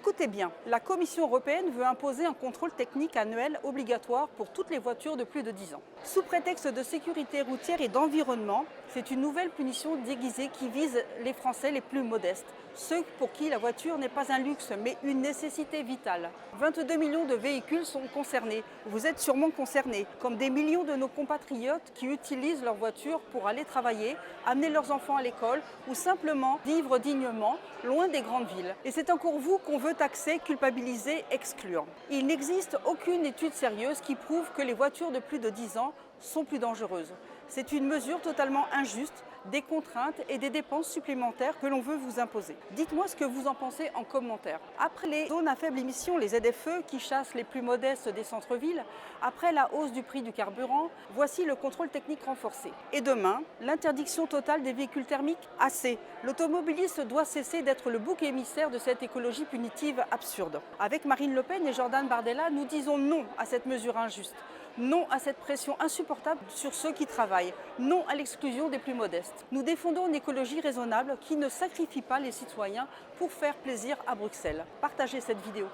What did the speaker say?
Écoutez bien, la Commission européenne veut imposer un contrôle technique annuel obligatoire pour toutes les voitures de plus de 10 ans. Sous prétexte de sécurité routière et d'environnement, c'est une nouvelle punition déguisée qui vise les Français les plus modestes, ceux pour qui la voiture n'est pas un luxe mais une nécessité vitale. 22 millions de véhicules sont concernés, vous êtes sûrement concernés, comme des millions de nos compatriotes qui utilisent leur voiture pour aller travailler, amener leurs enfants à l'école ou simplement vivre dignement loin des grandes villes. Et c'est encore vous qu'on veut taxer, culpabiliser, exclure. Il n'existe aucune étude sérieuse qui prouve que les voitures de plus de 10 ans sont plus dangereuses. C'est une mesure totalement injuste, des contraintes et des dépenses supplémentaires que l'on veut vous imposer. Dites-moi ce que vous en pensez en commentaire. Après les zones à faible émission, les ZFE, qui chassent les plus modestes des centres-villes, après la hausse du prix du carburant, voici le contrôle technique renforcé. Et demain, l'interdiction totale des véhicules thermiques. Assez. L'automobiliste doit cesser d'être le bouc émissaire de cette écologie punitive absurde. Avec Marine Le Pen et Jordan Bardella, nous disons non à cette mesure injuste. Non à cette pression insupportable sur ceux qui travaillent. Non à l'exclusion des plus modestes. Nous défendons une écologie raisonnable qui ne sacrifie pas les citoyens pour faire plaisir à Bruxelles. Partagez cette vidéo.